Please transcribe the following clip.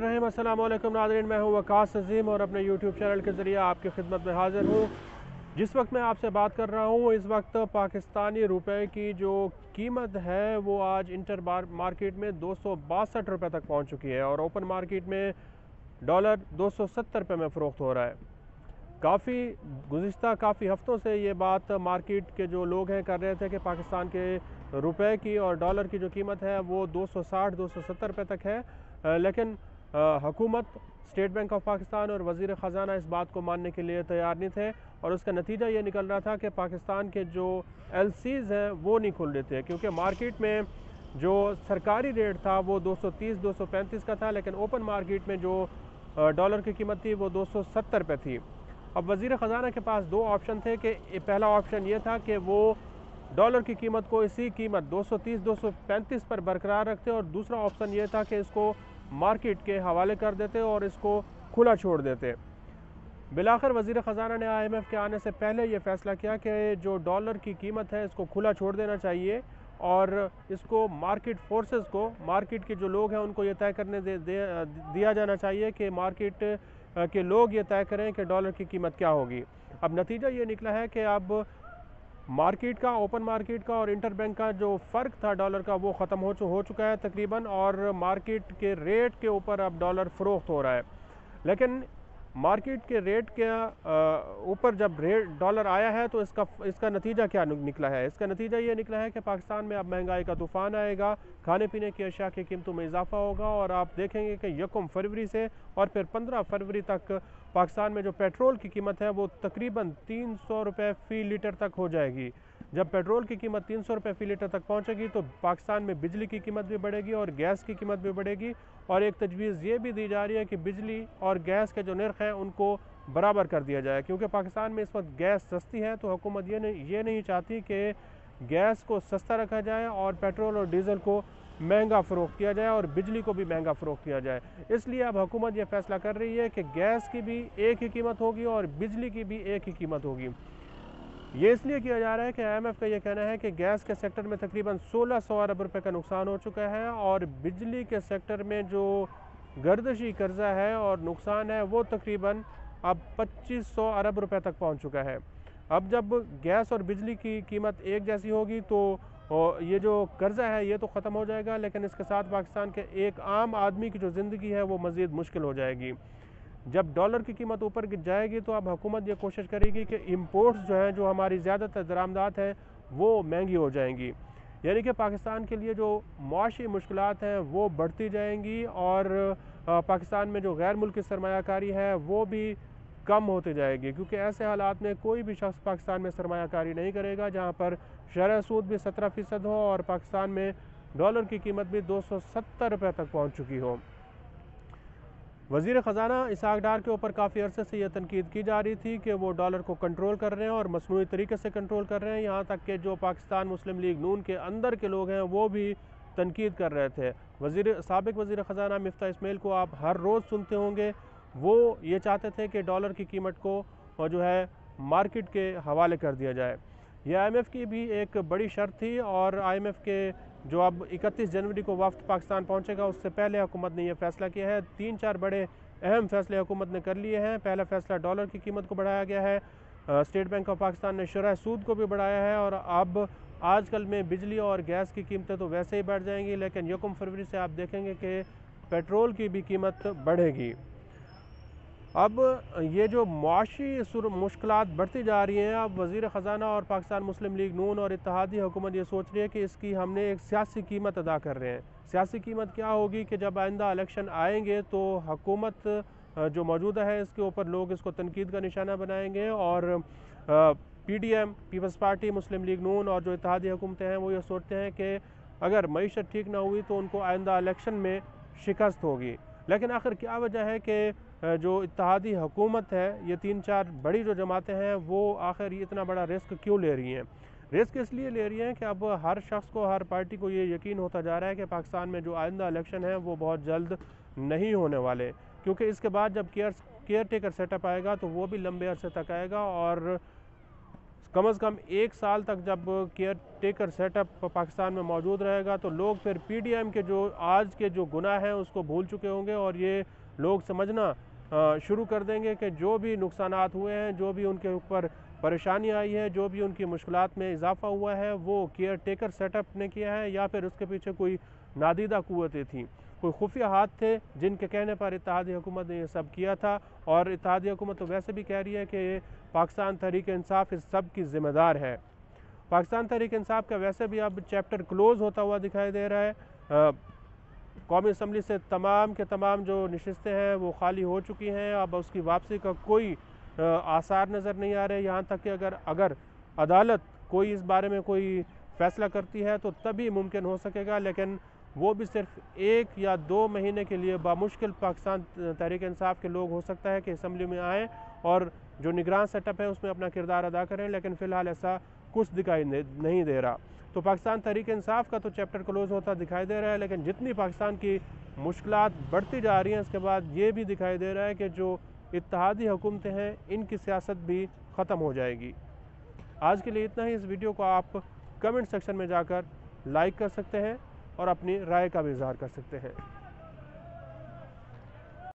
रहीम अस्सलाम वालेकुम नाज़रीन, मैं हूं वकास अज़ीम और अपने यूट्यूब चैनल के ज़रिए आपकी खिदमत में हाज़िर हूं। जिस वक्त मैं आपसे बात कर रहा हूं इस वक्त पाकिस्तानी रुपए की जो कीमत है वो आज इंटर मार्केट में 262 रुपये तक पहुंच चुकी है और ओपन मार्केट में डॉलर 270 रुपये में फ़रोख्त हो रहा है। काफ़ी हफ़्तों से ये बात मार्केट के जो लोग हैं कर रहे थे कि पाकिस्तान के रुपए की और डॉलर की जो कीमत है वो 260-270 रुपये तक है, लेकिन हुकूमत, स्टेट बैंक ऑफ पाकिस्तान और वज़ीर ख़जाना इस बात को मानने के लिए तैयार नहीं थे और उसका नतीजा ये निकल रहा था कि पाकिस्तान के जो LCs हैं वो नहीं खुल रहे थे, क्योंकि मार्केट में जो सरकारी रेट था वो 230-235 का था, लेकिन ओपन मार्केट में जो डॉलर की कीमत थी वो 270 रुपये थी। अब वज़ीर ख़जाना के पास दो ऑप्शन थे कि पहला ऑप्शन ये था कि वो डॉलर की कीमत को इसी कीमत 230-235 पर बरकरार रखते और दूसरा ऑप्शन ये था कि इसको मार्केट के हवाले कर देते और इसको खुला छोड़ देते। बिलाखिर वज़ीर ख़जाना ने IMF के आने से पहले ये फ़ैसला किया कि जो डॉलर की कीमत है इसको खुला छोड़ देना चाहिए और इसको मार्केट फोर्सेस को, मार्केट के जो लोग हैं उनको ये तय करने दिया जाना चाहिए कि मार्केट के लोग ये तय करें कि डॉलर की कीमत क्या होगी। अब नतीजा ये निकला है कि अब मार्केट का, ओपन मार्केट का और इंटर बैंक का जो फ़र्क था डॉलर का वो ख़त्म हो चुका है तकरीबन, और मार्केट के रेट के ऊपर अब डॉलर फ़रोख्त हो रहा है। लेकिन मार्केट के रेट के ऊपर जब रेट डॉलर आया है तो इसका नतीजा क्या निकला है? इसका नतीजा ये निकला है कि पाकिस्तान में अब महंगाई का तूफ़ान आएगा, खाने पीने की अशिया की कीमतों में इजाफा होगा और आप देखेंगे कि 1 फरवरी से और फिर 15 फरवरी तक पाकिस्तान में जो पेट्रोल की कीमत है वो तकरीबन 300 रुपये फ़ी लीटर तक हो जाएगी। जब पेट्रोल की कीमत 300 रुपये फ़ी लीटर तक पहुंचेगी तो पाकिस्तान में बिजली की कीमत भी बढ़ेगी और गैस की कीमत भी बढ़ेगी, और एक तजवीज़ ये भी दी जा रही है कि बिजली और गैस के जो नर्ख हैं उनको बराबर कर दिया जाए, क्योंकि पाकिस्तान में इस वक्त गैस सस्ती है तो हुकूमत ये नहीं चाहती कि गैस को सस्ता रखा जाए और पेट्रोल और डीज़ल को महंगा फ़रोख्त किया जाए और बिजली को भी महंगा फ़रोख्त किया जाए। इसलिए अब हुकूमत ये फ़ैसला कर रही है कि गैस की भी एक ही कीमत होगी और बिजली की भी एक ही कीमत होगी। ये इसलिए किया जा रहा है कि IMF का ये कहना है कि गैस के सेक्टर में तकरीबन 1600 अरब रुपए का नुकसान हो चुका है और बिजली के सेक्टर में जो गर्दिशी कर्जा है और नुकसान है वो तकरीबन अब 2500 अरब रुपए तक पहुंच चुका है। अब जब गैस और बिजली की कीमत एक जैसी होगी तो ये जो कर्जा है ये तो ख़त्म हो जाएगा, लेकिन इसके साथ पाकिस्तान के एक आम आदमी की जो ज़िंदगी है वो मज़ीद मुश्किल हो जाएगी। जब डॉलर की कीमत ऊपर गिर तो अब हुकूमत ये कोशिश करेगी कि इंपोर्ट्स जो हैं, जो हमारी ज़्यादातर दरामदात हैं वो महंगी हो जाएंगी, यानी कि पाकिस्तान के लिए जो मुआशी मुश्किलात हैं वो बढ़ती जाएंगी और पाकिस्तान में जो गैर मुल्की सरमायाकारी है वो भी कम होते जाएगी, क्योंकि ऐसे हालात में कोई भी शख्स पाकिस्तान में सरमायाकारी नहीं करेगा जहाँ पर शरह सूद भी 17% हो और पाकिस्तान में डॉलर की कीमत भी 270 रुपये तक पहुँच चुकी हो। वज़ीर ख़जाना इसहाक डार के ऊपर काफ़ी अरसे से यह तनकीद की जा रही थी कि वो डॉलर को कंट्रोल कर रहे हैं और मसनूई तरीके से कंट्रोल कर रहे हैं, यहाँ तक कि जो पाकिस्तान मुस्लिम लीग नून के अंदर के लोग हैं वो भी तनकीद कर रहे थे। साबिक़ वज़ीर ख़जाना मिफ्ता इस्माइल को आप हर रोज़ सुनते होंगे, वो ये चाहते थे कि डॉलर की कीमत को जो है मार्केट के हवाले कर दिया जाए। यह IMF की भी एक बड़ी शर्त थी और IMF के जो अब 31 जनवरी को वफ्द पाकिस्तान पहुंचेगा उससे पहले हुकूमत ने यह फ़ैसला किया है। 3-4 बड़े अहम फ़ैसले हुकूमत ने कर लिए हैं। पहला फ़ैसला डॉलर की कीमत को बढ़ाया गया है, स्टेट बैंक ऑफ पाकिस्तान ने शरह सूद को भी बढ़ाया है और अब आजकल में बिजली और गैस की कीमतें तो वैसे ही बढ़ जाएंगी, लेकिन 1 फरवरी से आप देखेंगे कि पेट्रोल की भी कीमत बढ़ेगी। अब ये जो मुआशी मुश्किलात बढ़ती जा रही हैं, अब वज़ीर ख़जाना और पाकिस्तान मुस्लिम लीग नून और इत्तेहादी हुकूमत ये सोच रही है कि इसकी हमने एक सियासी कीमत अदा कर रहे हैं। सियासी कीमत क्या होगी कि जब आइंदा इलेक्शन आएंगे तो हुकूमत जो मौजूदा है इसके ऊपर लोग इसको तनकीद का निशाना बनाएंगे और PDM, पीपल्स पार्टी, मुस्लिम लीग नून और जो इत्तेहादी हुकूमतें हैं वो ये सोचते हैं कि अगर मईशत ठीक ना हुई तो उनको आइंदा इलेक्शन में शिकस्त होगी। लेकिन आखिर क्या वजह है कि जो इत्तेहादी हुकूमत है, ये 3-4 बड़ी जो जमातें हैं वो आखिर इतना बड़ा रिस्क क्यों ले रही हैं? रिस्क इसलिए ले रही हैं कि अब हर शख्स को, हर पार्टी को ये यकीन होता जा रहा है कि पाकिस्तान में जो आइंदा इलेक्शन है वो बहुत जल्द नहीं होने वाले, क्योंकि इसके बाद जब केयर टेकर सेटअप आएगा तो वो भी लंबे अरसे तक आएगा और कम से कम 1 साल तक जब केयर टेकर सेटअप पाकिस्तान में मौजूद रहेगा तो लोग फिर PDM के जो आज के जो गुनाह हैं उसको भूल चुके होंगे और ये लोग समझना शुरू कर देंगे कि जो भी नुकसानात हुए हैं, जो भी उनके ऊपर परेशानी आई है, जो भी उनकी मुश्किलात में इजाफा हुआ है, वो केयर टेकर सेटअप ने किया है या फिर उसके पीछे कोई नादीदा कुव्वतें थीं, कोई खुफिया हाथ थे जिनके कहने पर इत्तेहादी हुकूमत ने ये सब किया था। और इत्तेहादी हुकूमत तो वैसे भी कह रही है कि पाकिस्तान तहरीक इंसाफ इस सब की ज़िम्मेदार है। पाकिस्तान तहरीक इंसाफ का वैसे भी अब चैप्टर क्लोज़ होता हुआ दिखाई दे रहा है। कौमी असम्बली से तमाम के तमाम जो नशिस्तें हैं वो खाली हो चुकी हैं, अब उसकी वापसी का कोई आसार नज़र नहीं आ रहे। यहाँ तक कि अगर अदालत कोई इस बारे में कोई फ़ैसला करती है तो तभी मुमकिन हो सकेगा, लेकिन वो भी सिर्फ 1 या 2 महीने के लिए बामुश्किल पाकिस्तान तहरीक इंसाफ के लोग हो सकता है कि असम्बली में आएँ और जो निगरान सेटअप है उसमें अपना किरदार अदा करें, लेकिन फ़िलहाल ऐसा कुछ दिखाई नहीं दे रहा। तो पाकिस्तान तहरीक इंसाफ का तो चैप्टर क्लोज़ होता दिखाई दे रहा है, लेकिन जितनी पाकिस्तान की मुश्किलात बढ़ती जा रही हैं इसके बाद ये भी दिखाई दे रहा है कि जो इत्तेहादी हुकूमतें हैं इनकी सियासत भी ख़त्म हो जाएगी। आज के लिए इतना ही। इस वीडियो को आप कमेंट सेक्शन में जाकर लाइक कर सकते हैं और अपनी राय का भी इजहार कर सकते हैं।